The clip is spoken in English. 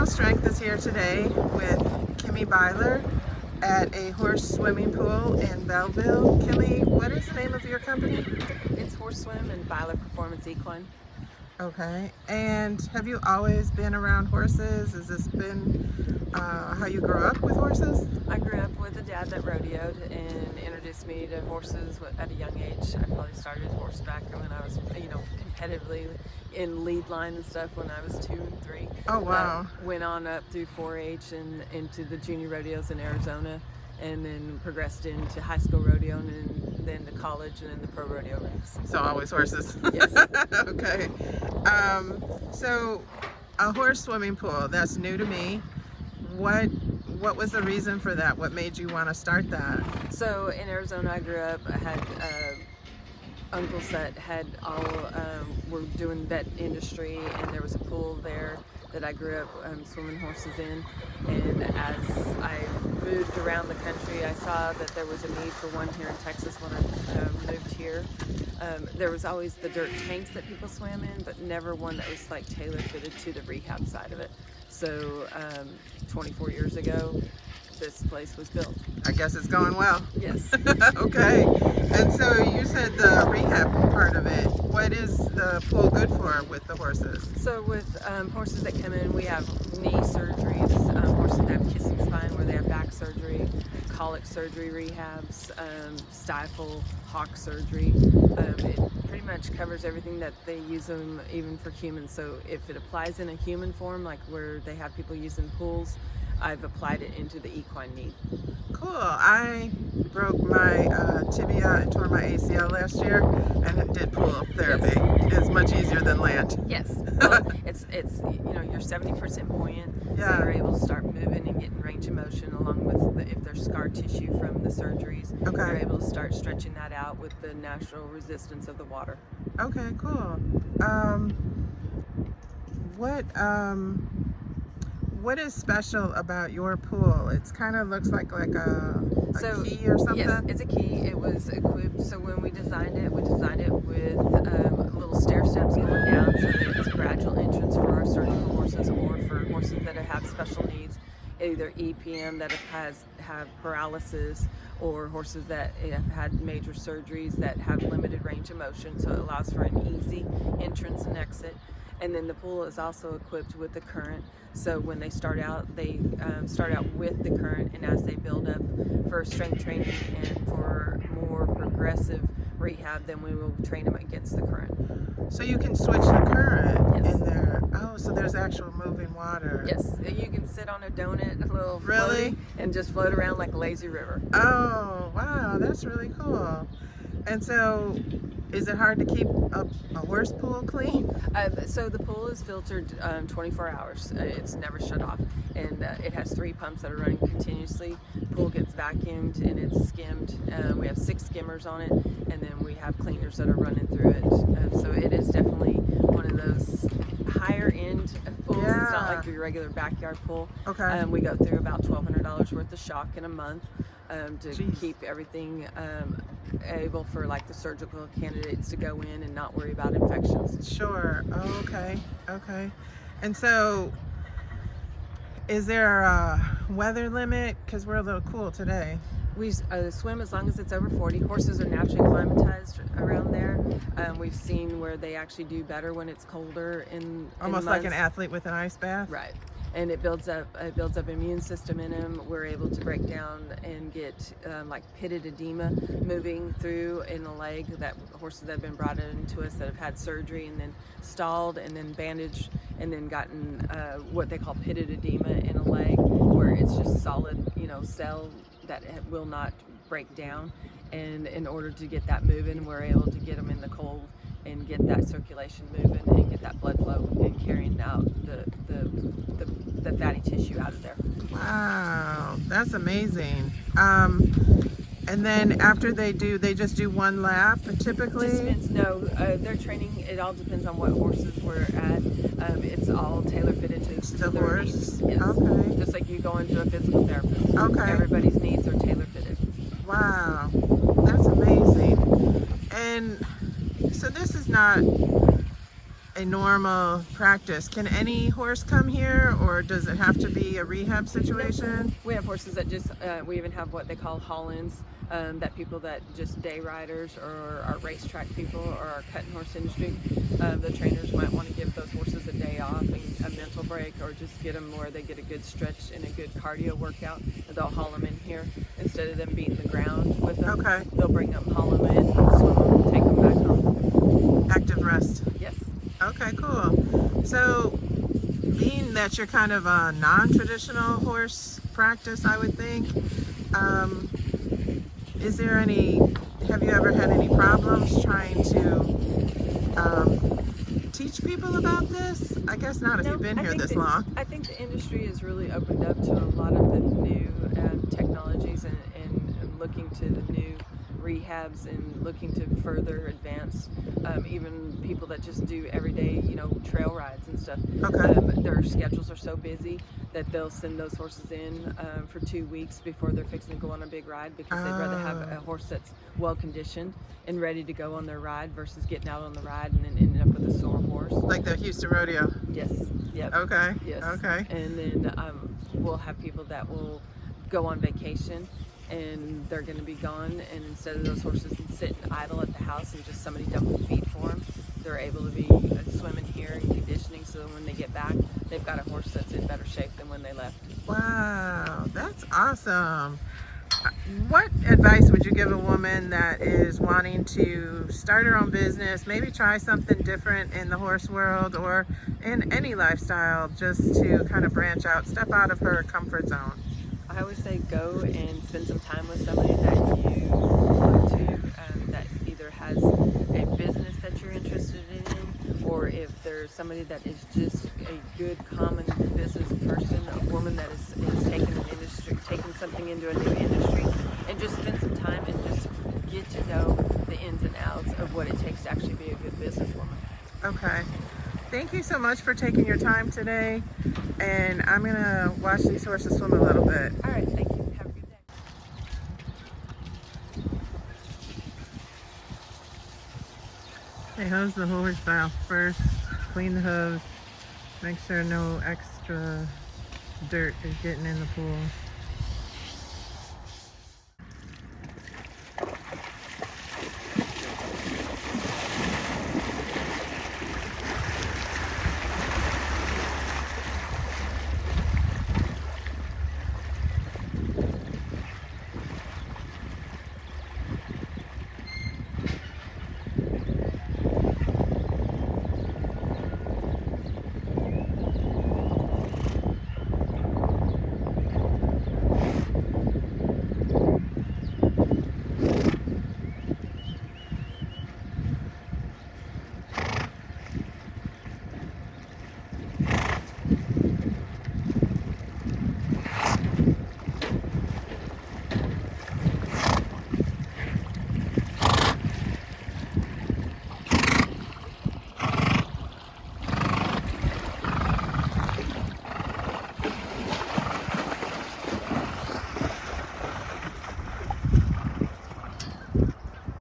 Natural Strength is here today with Kimme Byler at a horse swimming pool in Belleville. Kimme, what is the name of your company? It's Horse Swim and Byler Performance Equine. Okay, and have you always been around horses? Has this been how you grew up with horses? I grew up with a dad that rodeoed and introduced me to horses at a young age. I probably started horseback when I was, competitively in lead line and stuff when I was 2 and 3. Oh, wow. Went on up through 4-H and into the junior rodeos in Arizona, and then progressed into high school rodeo and then to college and then the pro rodeo ranks. So always horses. Yes. Okay. So a horse swimming pool, that's new to me. What was the reason for that? What made you want to start that? So in Arizona, I grew up. I had uncles that had were doing vet industry, and there was a pool there that I grew up swimming horses in. And as I moved around the country, I saw that there was a need for one here in Texas when I moved here. There was always the dirt tanks that people swam in, but never one that was like tailor fitted to the rehab side of it. So 24 years ago, this place was built. I guess it's going well. Yes. Okay. And so you said the rehab part of it. What is the pool good for with the horses? So with horses that come in, we have knee surgeries, horses that have kissing spine where they have back surgery, colic surgery rehabs, stifle, hock surgery. It pretty much covers everything that they use them even for humans. So if it applies in a human form, like where they have people using pools, I've applied it into the equine need. Cool. I broke my tibia and tore my ACL last year and did pool therapy. Yes. It's much easier than land. Yes. Well, it's you're 70% buoyant, Yeah. so you're able to start moving and getting range of motion along with if there's scar tissue from the surgeries. Okay. You're able to start stretching that out with the natural resistance of the water. Okay, cool. What is special about your pool? It's kind of looks like a key or something? Yes, it's a key. It was equipped, so when we designed it with little stair steps going down so that it's a gradual entrance for our surgical horses or for horses that have special needs, either EPM that have paralysis or horses that have had major surgeries that have limited range of motion, so it allows for an easy entrance and exit. And then the pool is also equipped with the current, so when they start out start out with the current, and as they build up for strength training and for more progressive rehab, then we will train them against the current. So you can switch the current Yes. in there. Oh, so there's actual moving water. Yes, you can sit on a donut, a little Really? floaty, and just float around like a lazy river. Oh, wow, that's really cool. And so, is it hard to keep a horse pool clean? So the pool is filtered 24 hours. It's never shut off, and it has 3 pumps that are running continuously. The pool gets vacuumed and it's skimmed. We have 6 skimmers on it, and then we have cleaners that are running through it. So it is definitely one of those higher end pools. Yeah. It's not like your regular backyard pool. Okay. We go through about $1,200 worth of shock in a month to Jeez. keep everything able for like the surgical candidates to go in and not worry about infections. Sure. Oh, okay. Okay. And so, is there a weather limit? Because we're a little cool today. We swim as long as it's over 40. Horses are naturally acclimatized around there. We've seen where they actually do better when it's colder in Almost like an months. athlete with an ice bath. Right. And it builds up immune system in them. We're able to break down and get like pitted edema moving through in the leg, that horses that have been brought into us that have had surgery and then stalled and then bandaged and then gotten what they call pitted edema in a leg, where it's just solid, cell that will not break down. And in order to get that moving, we're able to get them in the cold and get that circulation moving and get that blood flow and carrying out the fatty tissue out of there. Wow, that's amazing. And then after they just do one lap typically? Just depends. No, their training, it all depends on what horses we're at. It's all tailor fitted to The their horse? needs. Yes. Okay. Just like you go into a physical therapist. Okay. Everybody's needs are tailor fitted. Wow, that's amazing. And so this is not a a normal practice. Can any horse come here, or does it have to be a rehab situation? We have horses that just, we even have what they call haul-ins, that people that just day riders or our racetrack people or our cutting horse industry, the trainers might want to give those horses a day off and a mental break, or just get them where they get a good stretch and a good cardio workout. And they'll haul them in here instead of them beating the ground with them. Okay. They'll bring them, haul them in, swim them, take them back home. Active rest. Yes. Okay, cool. So, being that you're kind of a non-traditional horse practice, I would think, is there any, have you ever had any problems trying to teach people about this? I guess not if No, you've been I here think this that- long. I think the industry has really opened up to a lot of the new technologies and looking to the new rehabs and looking to further advance even people that just do everyday, trail rides and stuff. Okay. Their schedules are so busy that they'll send those horses in for 2 weeks before they're fixing to go on a big ride, because they'd rather have a horse that's well conditioned and ready to go on their ride versus getting out on the ride and then ending up with a sore horse. Like the Houston Rodeo. Yes. Yep. Okay. Yes. Okay. And then we'll have people that will go on vacation and they're going to be gone, and instead of those horses sitting idle at the house and just somebody dumping feed for them, they're able to be swimming here and conditioning, so when they get back they've got a horse that's in better shape than when they left. Wow, that's awesome. What advice would you give a woman that is wanting to start her own business, maybe try something different in the horse world or in any lifestyle, just to kind of branch out, step out of her comfort zone? I always say go and spend some time with somebody that you look to, that either has a business that you're interested in, or if there's somebody that is just a good common business person, a woman that is taking something into a new industry, and just spend some time and just get to know the ins and outs of what it takes to actually be a good businesswoman. Okay. Thank you so much for taking your time today, and I'm gonna watch these horses swim a little bit. All right, thank you. Have a good day. They hose the horse off first, clean the hooves, make sure no extra dirt is getting in the pool.